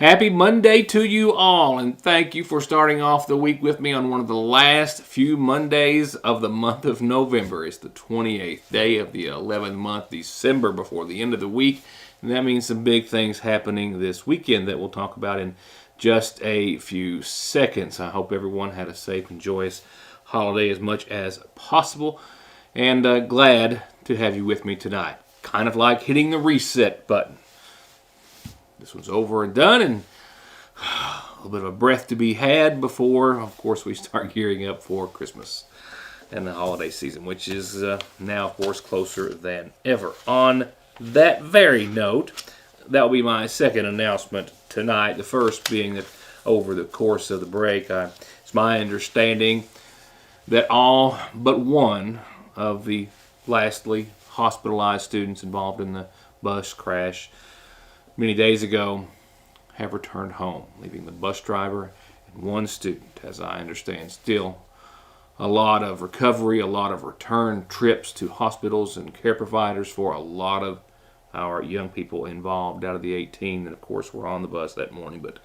Happy Monday to you all, and thank you for starting off the week with me on one of the last few Mondays of the month of November. It's the 28th day of the 11th month, December, before the end of the week, and that means some big things happening this weekend that we'll talk about in just a few seconds. I hope everyone had a safe and joyous holiday as much as possible, and glad to have you with me tonight. Kind of like hitting the reset button. This one's over and done, and a little bit of a breath to be had before, of course, we start gearing up for Christmas and the holiday season, which is now, of course, closer than ever. On that very note, that will be my second announcement tonight. The first being that over the course of the break, it's my understanding that all but one of the lastly hospitalized students involved in the bus crash many days ago have returned home, leaving the bus driver and one student, as I understand. Still a lot of recovery, a lot of return trips to hospitals and care providers for a lot of our young people involved out of the 18 that, of course, were on the bus that morning. But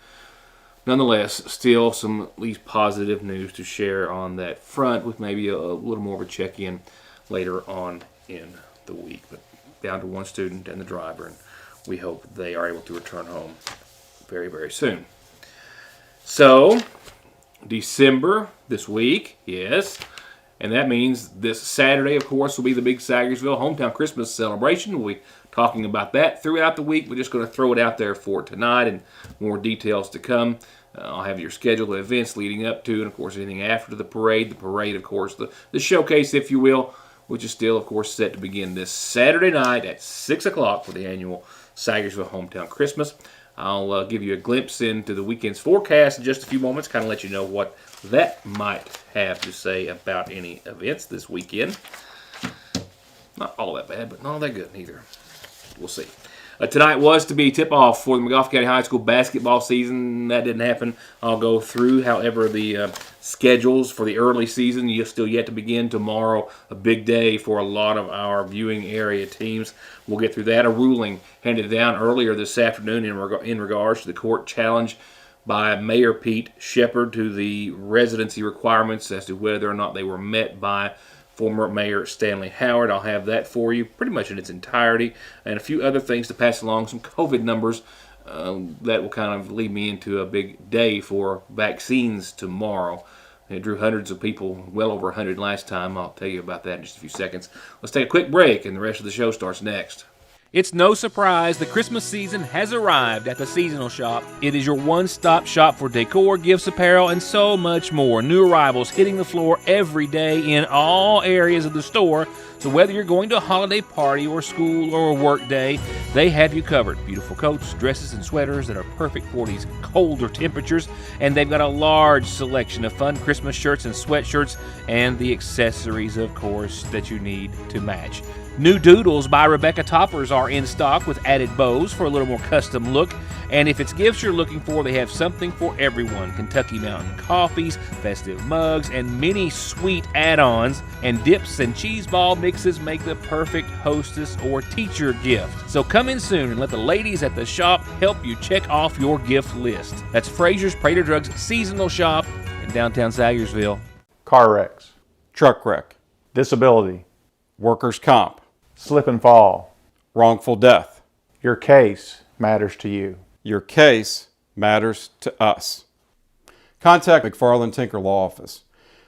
nonetheless, still some at least positive news to share on that front, with maybe a little more of a check-in later on in the week. But down to one student and the driver, and we hope they are able to return home very, very soon. So, December this week, yes, and that means this Saturday, of course, will be the big Sagersville Hometown Christmas celebration. We'll be talking about that throughout the week. We're just going to throw it out there for tonight, and more details to come. I'll have your schedule of events leading up to, and of course, anything after the parade. The parade, of course, the showcase, if you will, which is still, of course, set to begin this Saturday night at 6 o'clock for the annual Sagersville Hometown Christmas. I'll give you a glimpse into the weekend's forecast in just a few moments, kind of let you know what that might have to say about any events this weekend. Not all that bad, but not all that good either. We'll see. Tonight was to be tip-off for the McGoffin County High School basketball season. That didn't happen. I'll go through. However, the schedules for the early season still yet to begin. Tomorrow, a big day for a lot of our viewing area teams. We'll get through that. A ruling handed down earlier this afternoon in regards to the court challenge by Mayor Pete Shepard to the residency requirements as to whether or not they were met by former Mayor Stanley Howard. I'll have that for you pretty much in its entirety, and a few other things to pass along, some COVID numbers that will kind of lead me into a big day for vaccines tomorrow. It drew hundreds of people, well over 100 last time. I'll tell you about that in just a few seconds. Let's take a quick break, and the rest of the show starts next. It's no surprise the Christmas season has arrived at the Seasonal Shop. It is your one-stop shop for decor, gifts, apparel, and so much more. New arrivals hitting the floor every day in all areas of the store. So whether you're going to a holiday party or school or a work day, they have you covered. Beautiful coats, dresses, and sweaters that are perfect for these colder temperatures. And they've got a large selection of fun Christmas shirts and sweatshirts and the accessories, of course, that you need to match. New doodles by Rebecca Toppers are in stock with added bows for a little more custom look. And if it's gifts you're looking for, they have something for everyone. Kentucky Mountain coffees, festive mugs, and many sweet add-ons. And dips and cheese ball mixes make the perfect hostess or teacher gift. So come in soon and let the ladies at the shop help you check off your gift list. That's Fraser's Prater Drugs Seasonal Shop in downtown Sagersville. Car wrecks, truck wreck, disability, workers' comp, slip and fall, wrongful death. Your case matters to you. Your case matters to us. Contact McFarland Tinker Law Office.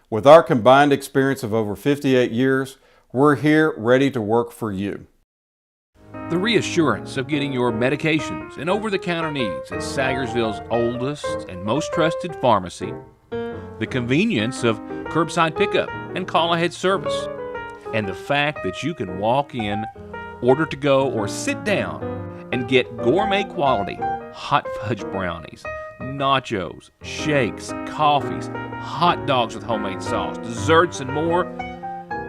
With our combined experience of over 58 years, we're here ready to work for you. The reassurance of getting your medications and over-the-counter needs at Sagersville's oldest and most trusted pharmacy. The convenience of curbside pickup and call-ahead service. And the fact that you can walk in, order to go, or sit down and get gourmet quality hot fudge brownies, nachos, shakes, coffees, hot dogs with homemade sauce, desserts, and more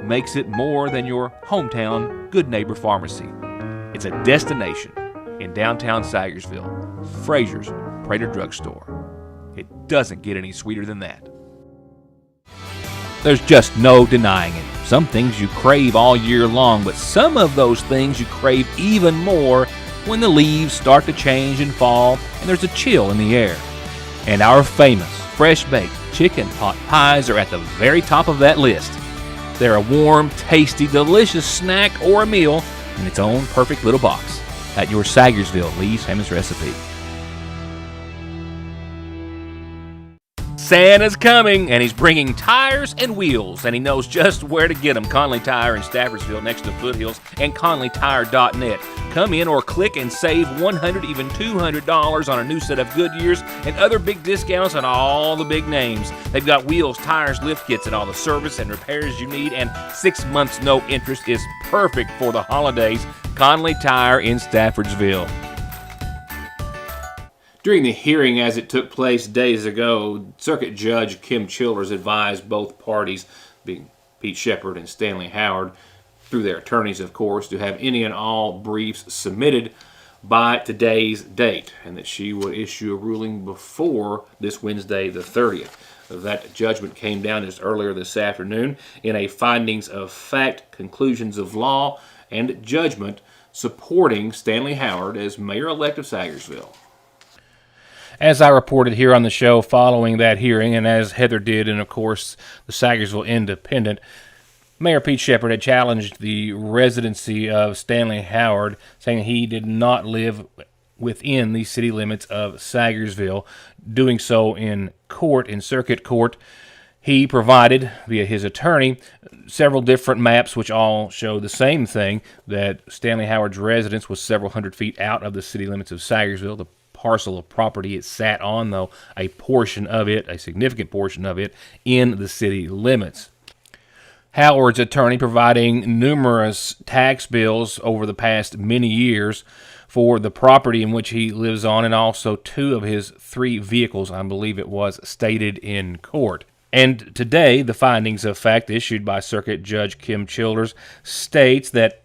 makes it more than your hometown Good Neighbor Pharmacy. It's a destination in downtown Sagersville, Fraser's Prater Drug Store. It doesn't get any sweeter than that. There's just no denying it. Some things you crave all year long, but some of those things you crave even more when the leaves start to change and fall and there's a chill in the air. And our famous fresh-baked chicken pot pies are at the very top of that list. They're a warm, tasty, delicious snack or a meal in its own perfect little box at your Sagersville Lee's Famous Recipe. Santa's coming, and he's bringing tires and wheels, and he knows just where to get them. Conley Tire in Staffordsville next to Foothills and ConleyTire.net. Come in or click and save $100, even $200 on a new set of Goodyears and other big discounts on all the big names. They've got wheels, tires, lift kits, and all the service and repairs you need, and 6 months no interest is perfect for the holidays. Conley Tire in Staffordsville. During the hearing as it took place days ago, Circuit Judge Kim Childers advised both parties, being Pete Shepard and Stanley Howard, through their attorneys, of course, to have any and all briefs submitted by today's date, and that she would issue a ruling before this Wednesday, the 30th. That judgment came down just earlier this afternoon in a findings of fact, conclusions of law, and judgment supporting Stanley Howard as mayor-elect of Sagersville. As I reported here on the show following that hearing, and as Heather did, and of course the Sagersville Independent, Mayor Pete Shepard had challenged the residency of Stanley Howard, saying he did not live within the city limits of Sagersville. Doing so in court, in circuit court, he provided, via his attorney, several different maps which all show the same thing, that Stanley Howard's residence was several hundred feet out of the city limits of Sagersville. The parcel of property it sat on, though, a portion of it, a significant portion of it, in the city limits. Howard's attorney providing numerous tax bills over the past many years for the property in which he lives on, and also 2 of his 3 vehicles, I believe it was, stated in court. And today, the findings of fact issued by Circuit Judge Kim Childers states that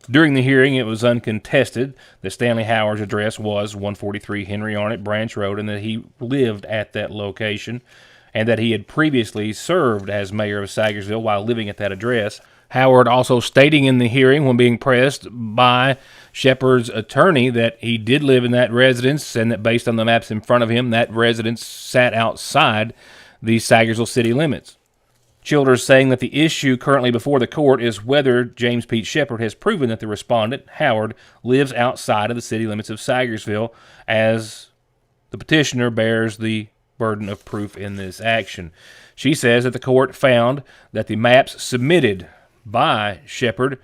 during the hearing, it was uncontested that Stanley Howard's address was 143 Henry Arnott Branch Road, and that he lived at that location, and that he had previously served as mayor of Sagersville while living at that address. Howard also stating in the hearing, when being pressed by Shepard's attorney, that he did live in that residence, and that based on the maps in front of him, that residence sat outside the Sagersville city limits. Childers saying that the issue currently before the court is whether James Pete Shepard has proven that the respondent, Howard, lives outside of the city limits of Sagersville, as the petitioner bears the burden of proof in this action. She says that the court found that the maps submitted by Shepard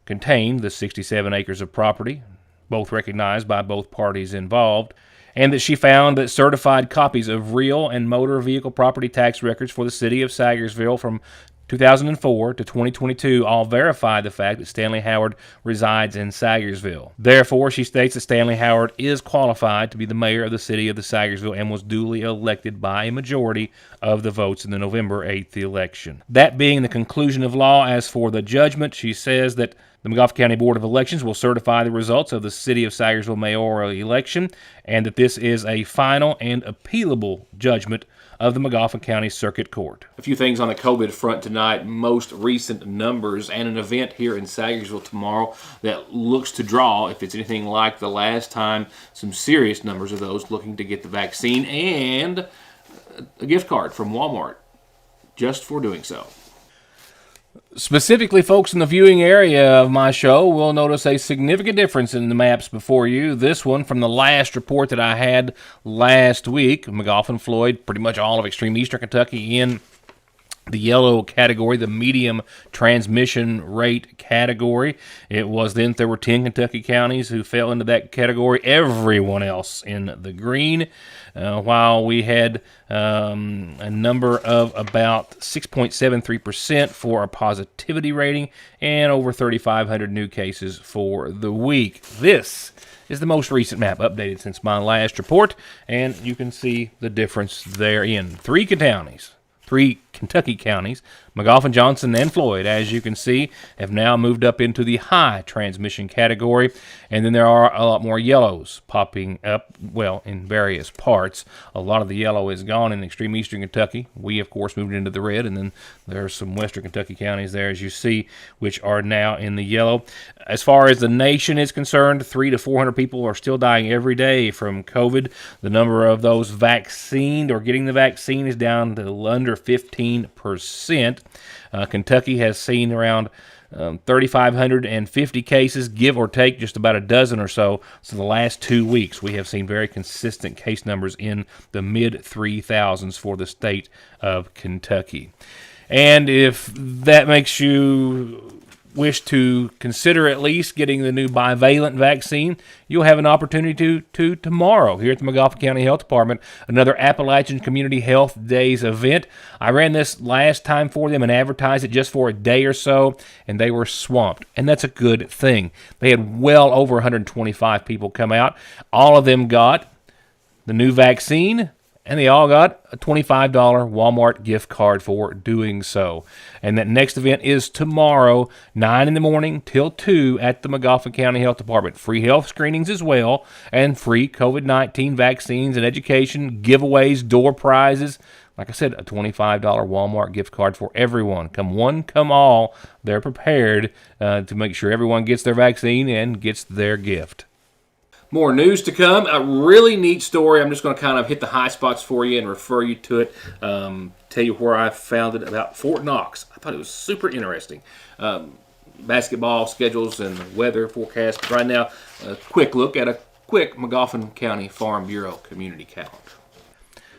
contained the 67 acres of property, both recognized by both parties involved, and that she found that certified copies of real and motor vehicle property tax records for the city of Sagersville from 2004 to 2022 all verify the fact that Stanley Howard resides in Sagersville. Therefore, she states that Stanley Howard is qualified to be the mayor of the city of the Sagersville and was duly elected by a majority of the votes in the November 8th election. That being the conclusion of law, as for the judgment, she says that the McGoffin County Board of Elections will certify the results of the City of Sagersville mayoral election, and that this is a final and appealable judgment of the McGoffin County Circuit Court. A few things on the COVID front tonight. Most recent numbers, and an event here in Sagersville tomorrow that looks to draw, if it's anything like the last time, some serious numbers of those looking to get the vaccine, and a gift card from Walmart just for doing so. Specifically, folks in the viewing area of my show will notice a significant difference in the maps before you. This one from the last report that I had last week. McGoffin, Floyd, pretty much all of extreme eastern Kentucky in the yellow category, the medium transmission rate category. It was then there were 10 Kentucky counties who fell into that category. Everyone else in the green. While we had a number of about 6.73% for a positivity rating and over 3,500 new cases for the week. This is the most recent map updated since my last report, and you can see the difference therein. Three counties Kentucky counties. Magoffin, Johnson, and Floyd, as you can see, have now moved up into the high transmission category. And then there are a lot more yellows popping up, well, in various parts. A lot of the yellow is gone in extreme eastern Kentucky. We, of course, moved into the red, and then there's some western Kentucky counties there, as you see, which are now in the yellow. As far as the nation is concerned, 300 to 400 people are still dying every day from COVID. The number of those vaccinated or getting the vaccine is down to under 15%. Kentucky has seen around 3,550 cases, give or take just about a dozen or so. So the last 2 weeks, we have seen very consistent case numbers in the mid-3,000s for the state of Kentucky. And if that makes you wish to consider at least getting the new bivalent vaccine, you'll have an opportunity to tomorrow here at the Magoffin County Health Department, another Appalachian Community Health Days event. I ran this last time for them and advertised it just for a day or so, and they were swamped, and that's a good thing. They had well over 125 people come out. All of them got the new vaccine, and they all got a $25 Walmart gift card for doing so. And that next event is tomorrow, 9 in the morning till 2 at the Magoffin County Health Department. Free health screenings as well, and free COVID-19 vaccines and education, giveaways, door prizes. Like I said, a $25 Walmart gift card for everyone. Come one, come all. They're prepared to make sure everyone gets their vaccine and gets their gift. More news to come. A really neat story. I'm just going to kind of hit the high spots for you and refer you to it. Tell you where I found it about Fort Knox. I thought it was super interesting. Basketball schedules and weather forecast. Right now, a quick look at a quick Magoffin County Farm Bureau community calendar.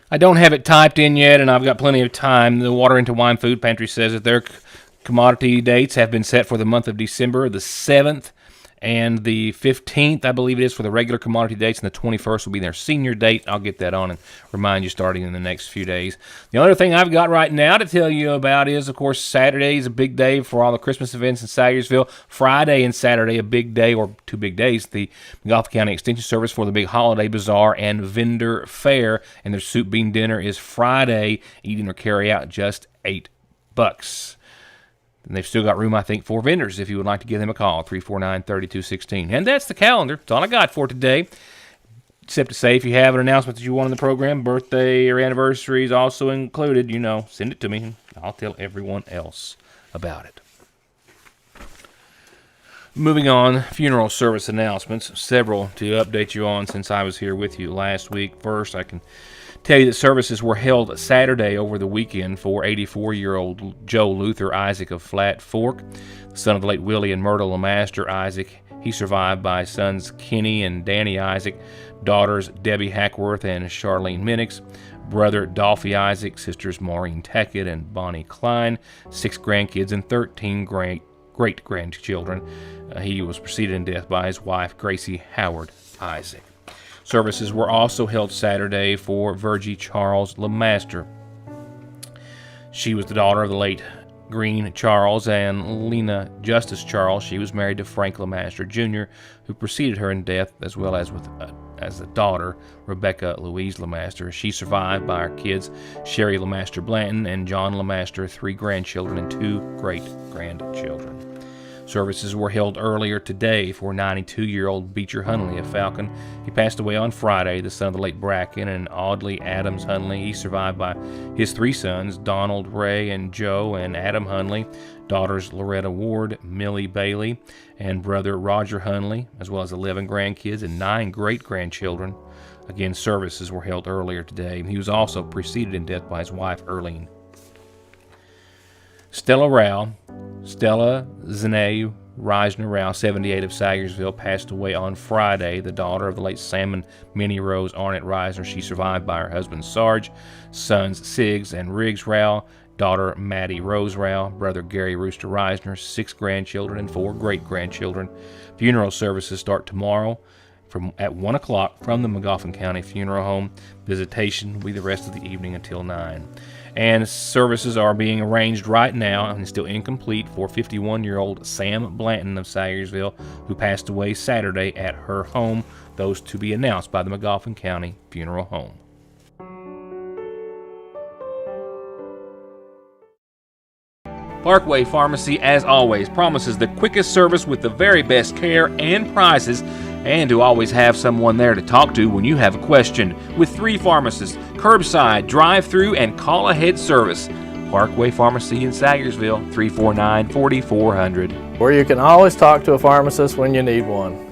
I don't have it typed in yet, and I've got plenty of time. The Water into Wine Food Pantry says that their commodity dates have been set for the month of December, the 7th. And the 15th, I believe it is, for the regular commodity dates, and the 21st will be their senior date. I'll get that on and remind you starting in the next few days. The other thing I've got right now to tell you about is, of course, Saturday is a big day for all the Christmas events in Sayersville. Friday and Saturday, a big day, or 2 big days, the Magoffin County Extension Service for the big holiday bazaar and vendor fair. And their soup bean dinner is Friday, eating or carry out just $8. And they've still got room, I think, for vendors if you would like to give them a call, 349-3216. And that's the calendar. That's all I got for today. Except to say, if you have an announcement that you want in the program, birthday or anniversaries also included, send it to me, and I'll tell everyone else about it. Moving on, funeral service announcements. Several to update you on since I was here with you last week. First, I can tell you that services were held Saturday over the weekend for 84-year-old Joe Luther Isaac of Flat Fork, the son of the late Willie and Myrtle Lemaster Isaac. He survived by sons Kenny and Danny Isaac, daughters Debbie Hackworth and Charlene Minix, brother Dolphy Isaac, sisters Maureen Tackett and Bonnie Klein, 6 grandkids and 13 great-grandchildren. He was preceded in death by his wife, Gracie Howard Isaac. Services were also held Saturday for Virgie Charles Lemaster. She was the daughter of the late Green Charles and Lena Justice Charles. She was married to Frank Lemaster Jr., who preceded her in death, as well as as a daughter, Rebecca Louise Lemaster. She survived by her kids, Sherry Lemaster Blanton and John Lemaster, 3 grandchildren and 2 great-grandchildren. Services were held earlier today for 92-year-old Beecher Hunley of Falcon. He passed away on Friday, the son of the late Bracken and Audley Adams Hunley. He survived by his 3 sons, Donald, Ray, and Joe, and Adam Hunley, daughters Loretta Ward, Millie Bailey, and brother Roger Hunley, as well as 11 grandkids and 9 great-grandchildren. Again, services were held earlier today. He was also preceded in death by his wife, Earlene. Stella Zanae Reisner Rao, 78 of Sayersville, passed away on Friday, the daughter of the late Sam and Minnie Rose Arnett Reisner. She survived by her husband Sarge, sons Siggs and Riggs Rao, daughter Maddie Rose Rao, brother Gary Rooster Reisner, 6 grandchildren and 4 great-grandchildren. Funeral services start tomorrow at 1 o'clock from the Magoffin County Funeral Home. Visitation will be the rest of the evening until 9. And services are being arranged right now and still incomplete for 51-year-old Sam Blanton of Sayersville, who passed away Saturday at her home. Those to be announced by the Magoffin County Funeral Home. Parkway Pharmacy, as always, promises the quickest service with the very best care and prices, and to always have someone there to talk to when you have a question. With 3 pharmacists, curbside, drive-through, and call-ahead service. Parkway Pharmacy in Sagersville, 349-4400. Where you can always talk to a pharmacist when you need one.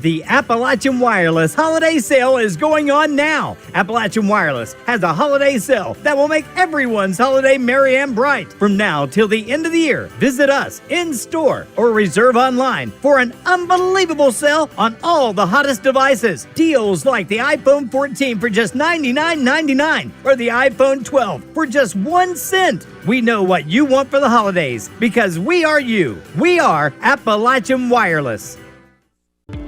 The Appalachian Wireless Holiday Sale is going on now. Appalachian Wireless has a holiday sale that will make everyone's holiday merry and bright. From now till the end of the year, visit us in store or reserve online for an unbelievable sale on all the hottest devices. Deals like the iPhone 14 for just $99.99 or the iPhone 12 for just 1 cent. We know what you want for the holidays because we are you. We are Appalachian Wireless.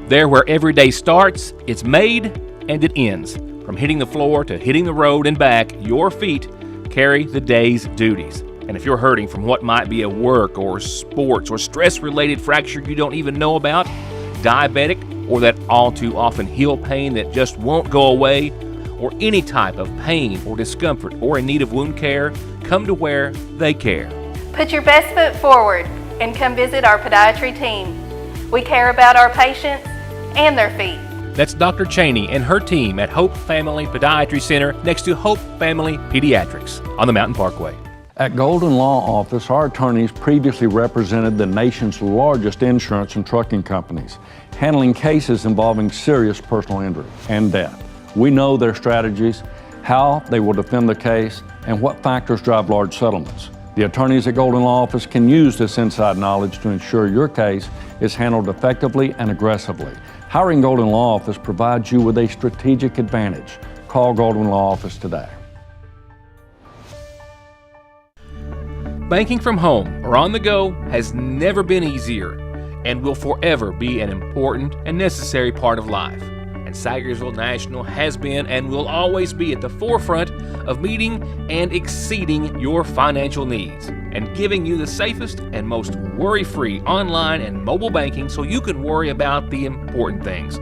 There where every day starts, it's made and it ends. From hitting the floor to hitting the road and back, your feet carry the day's duties. And if you're hurting from what might be a work or sports or stress-related fracture you don't even know about, diabetic, or that all too often heel pain that just won't go away, or any type of pain or discomfort or in need of wound care, come to where they care. Put your best foot forward and come visit our podiatry team. We care about our patients and their feet. That's Dr. Cheney and her team at Hope Family Podiatry Center next to Hope Family Pediatrics on the Mountain Parkway. At Golden Law Office, our attorneys previously represented the nation's largest insurance and trucking companies, handling cases involving serious personal injury and death. We know their strategies, how they will defend the case, and what factors drive large settlements. The attorneys at Golden Law Office can use this inside knowledge to ensure your case is handled effectively and aggressively. Hiring Golden Law Office provides you with a strategic advantage. Call Golden Law Office today. Banking from home or on the go has never been easier and will forever be an important and necessary part of life. And Sagersville National has been and will always be at the forefront of meeting and exceeding your financial needs and giving you the safest and most worry-free online and mobile banking so you can worry about the important things,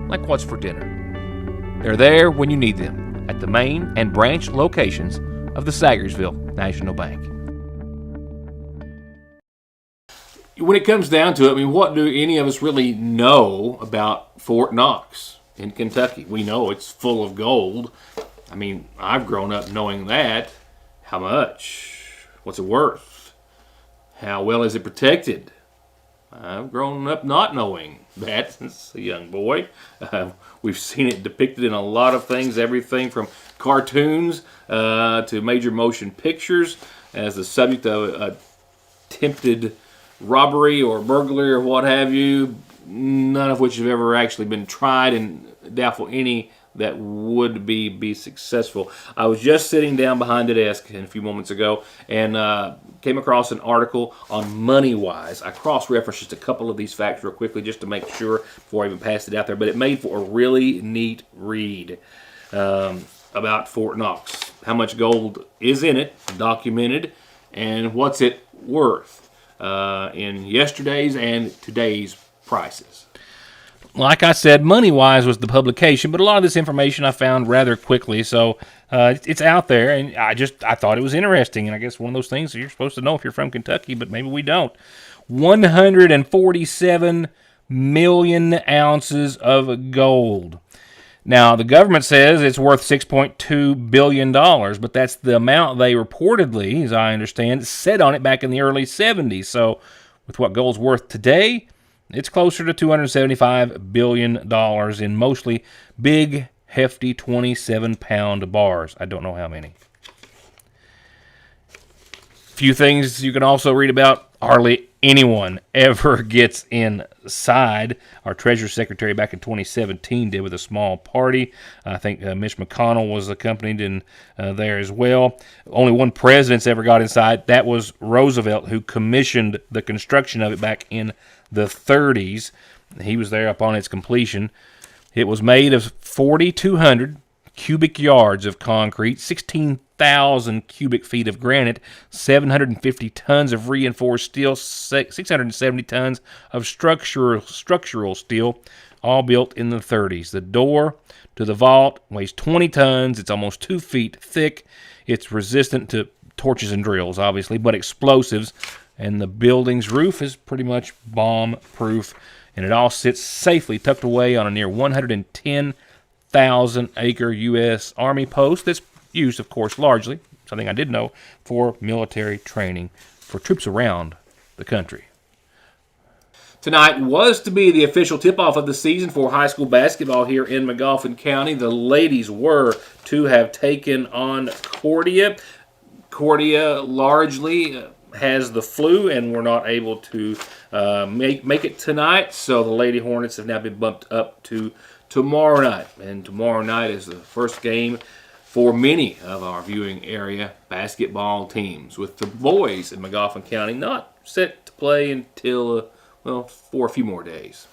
like what's for dinner. They're there when you need them at the main and branch locations of the Sagersville National Bank. When it comes down to it, I mean, what do any of us really know about Fort Knox in Kentucky? We know it's full of gold. I mean, I've grown up knowing that. How much? What's it worth? How well is it protected? I've grown up not knowing that since a young boy. We've seen it depicted in a lot of things, everything from cartoons to major motion pictures as the subject of attempted robbery or burglary or what have you, none of which have ever actually been tried, and doubtful any that would be successful. I was just sitting down behind the desk a few moments ago and came across an article on MoneyWise. I cross-referenced just a couple of these facts real quickly just to make sure before I even passed it out there, but it made for a really neat read about Fort Knox. How much gold is in it, documented, and what's it worth in yesterday's and today's prices. Like I said, MoneyWise was the publication, but a lot of this information I found rather quickly, so it's out there, and I thought it was interesting, and I guess one of those things that you're supposed to know if you're from Kentucky, but maybe we don't. 147 million ounces of gold. Now, the government says it's worth $6.2 billion, but that's the amount they reportedly, as I understand, said on it back in the early 70s. So with what gold's worth today, it's closer to $275 billion in mostly big, hefty 27-pound bars. I don't know how many. Few things you can also read about. Hardly anyone ever gets inside. Our Treasury Secretary back in 2017 did with a small party. I think Mitch McConnell was accompanied in there as well. Only one president's ever got inside. That was Roosevelt, who commissioned the construction of it back in the 30s. He was there upon its completion. It was made of 4,200 cubic yards of concrete, 16,000 cubic feet of granite, 750 tons of reinforced steel, 670 tons of structural steel, all built in the 30s. The door to the vault weighs 20 tons. It's almost 2 feet thick. It's resistant to torches and drills, obviously, but explosives. And the building's roof is pretty much bomb-proof, and it all sits safely tucked away on a near 110,000-acre U.S. Army post that's used, of course, largely, something I did know, for military training for troops around the country. Tonight was to be the official tip-off of the season for high school basketball here in Magoffin County. The ladies were to have taken on Cordia. Cordia largely has the flu and were not able to make it tonight, so the Lady Hornets have now been bumped up to tomorrow night. And tomorrow night is the first game for many of our viewing area basketball teams, with the boys in Magoffin County not set to play until for a few more days.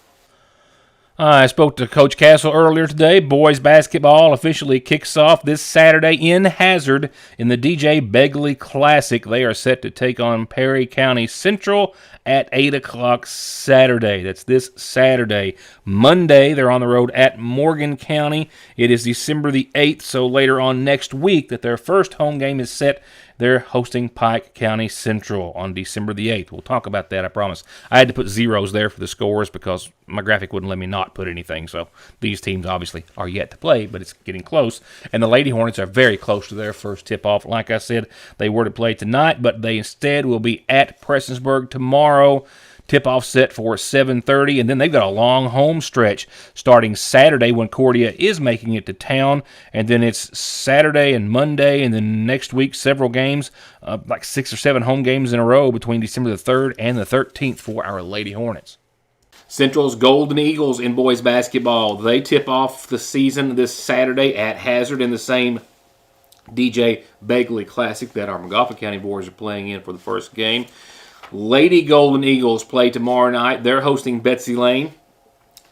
I spoke to Coach Castle earlier today. Boys basketball officially kicks off this Saturday in Hazard in the DJ Begley Classic. They are set to take on Perry County Central at 8 o'clock Saturday. That's this Saturday. Monday, they're on the road at Morgan County. It is December the 8th, so later on next week that their first home game is set. They're hosting Pike County Central on December the 8th. We'll talk about that, I promise. I had to put zeros there for the scores because my graphic wouldn't let me not put anything. So these teams obviously are yet to play, but it's getting close. And the Lady Hornets are very close to their first tip-off. Like I said, they were to play tonight, but they instead will be at Prestonsburg tomorrow. Tip-off set for 7:30, and then they've got a long home stretch starting Saturday when Cordia is making it to town, and then it's Saturday and Monday, and then next week several games, like 6 or 7 home games in a row between December the 3rd and the 13th for our Lady Hornets. Central's Golden Eagles in boys basketball. They tip off the season this Saturday at Hazard in the same DJ Begley Classic that our Magoffin County boys are playing in for the first game. Lady Golden Eagles play tomorrow night. They're hosting Betsy Lane.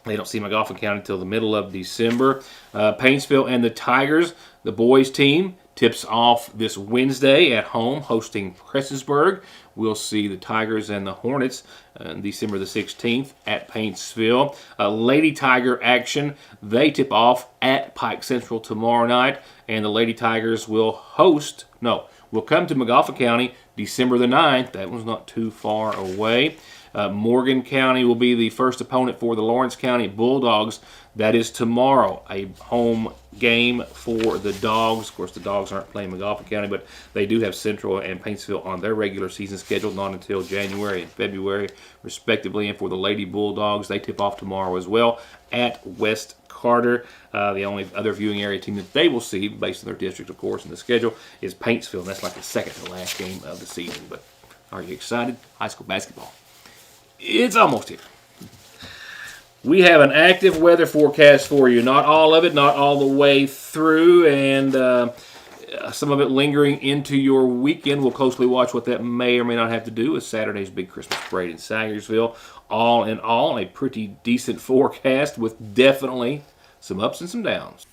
They don't see Magoffin County until the middle of December. Paintsville and the Tigers, the boys team, tips off this Wednesday at home hosting Prestonsburg. We'll see the Tigers and the Hornets December the 16th at Paintsville. Lady Tiger action, they tip off at Pike Central tomorrow night, and the Lady Tigers will come to Magoffin County December the 9th. That one's not too far away. Morgan County will be the first opponent for the Lawrence County Bulldogs. That is tomorrow, a home game for the Dogs. Of course, the Dogs aren't playing Magoffin County, but they do have Central and Paintsville on their regular season schedule, not until January and February, respectively. And for the Lady Bulldogs, they tip off tomorrow as well at West Carter. The only other viewing area team that they will see, based on their district, of course, and the schedule, is Paintsville. And that's like the second to last game of the season. But are you excited? High school basketball. It's almost here. We have an active weather forecast for you. Not all of it, not all the way through, and some of it lingering into your weekend. We'll closely watch what that may or may not have to do with Saturday's big Christmas parade in Sagersville. All in all, a pretty decent forecast with definitely some ups and some downs.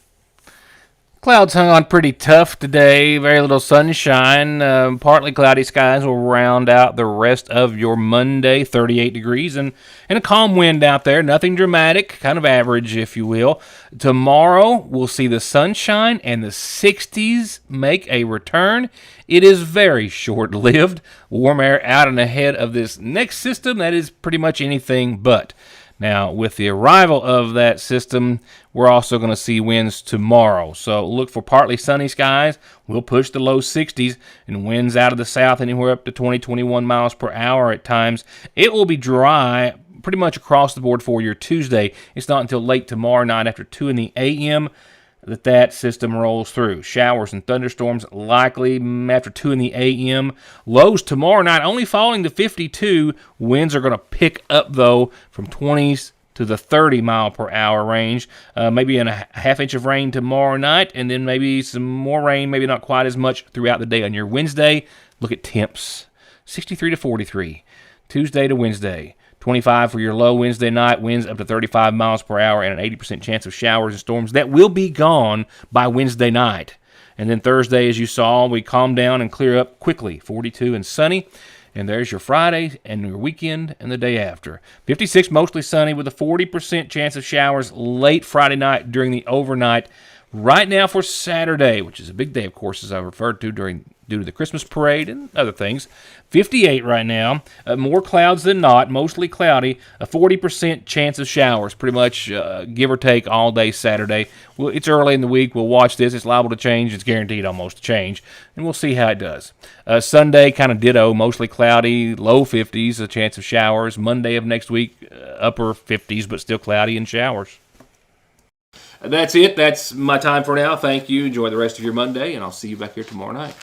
Clouds hung on pretty tough today. Very little sunshine. Partly cloudy skies will round out the rest of your Monday. 38 degrees and a calm wind out there. Nothing dramatic. Kind of average, if you will. Tomorrow, we'll see the sunshine and the 60s make a return. It is very short-lived. Warm air out and ahead of this next system. That is pretty much anything but. Now, with the arrival of that system, we're also going to see winds tomorrow. So look for partly sunny skies. We'll push the low 60s and winds out of the south anywhere up to 20-21 miles per hour at times. It will be dry pretty much across the board for your Tuesday. It's not until late tomorrow night after 2 in the a.m. that system rolls through. Showers and thunderstorms likely after 2 in the a.m. Lows tomorrow night only falling to 52. Winds are going to pick up, though, from 20s to the 30 mile per hour range. Maybe a half inch of rain tomorrow night, and then maybe some more rain, maybe not quite as much throughout the day on your Wednesday. Look at temps. 63 to 43. Tuesday to Wednesday. 25 for your low Wednesday night, winds up to 35 miles per hour, and an 80% chance of showers and storms that will be gone by Wednesday night. And then Thursday, as you saw, we calm down and clear up quickly, 42 and sunny. And there's your Friday and your weekend and the day after. 56 mostly sunny with a 40% chance of showers late Friday night during the overnight. Right now for Saturday, which is a big day, of course, as I referred to due to the Christmas parade and other things. 58 right now. More clouds than not, mostly cloudy. A 40% chance of showers, pretty much give or take all day Saturday. Well, it's early in the week. We'll watch this. It's liable to change. It's guaranteed almost to change, and we'll see how it does. Sunday, kind of ditto, mostly cloudy, low 50s, a chance of showers. Monday of next week, upper 50s, but still cloudy and showers. That's it. That's my time for now. Thank you. Enjoy the rest of your Monday, and I'll see you back here tomorrow night.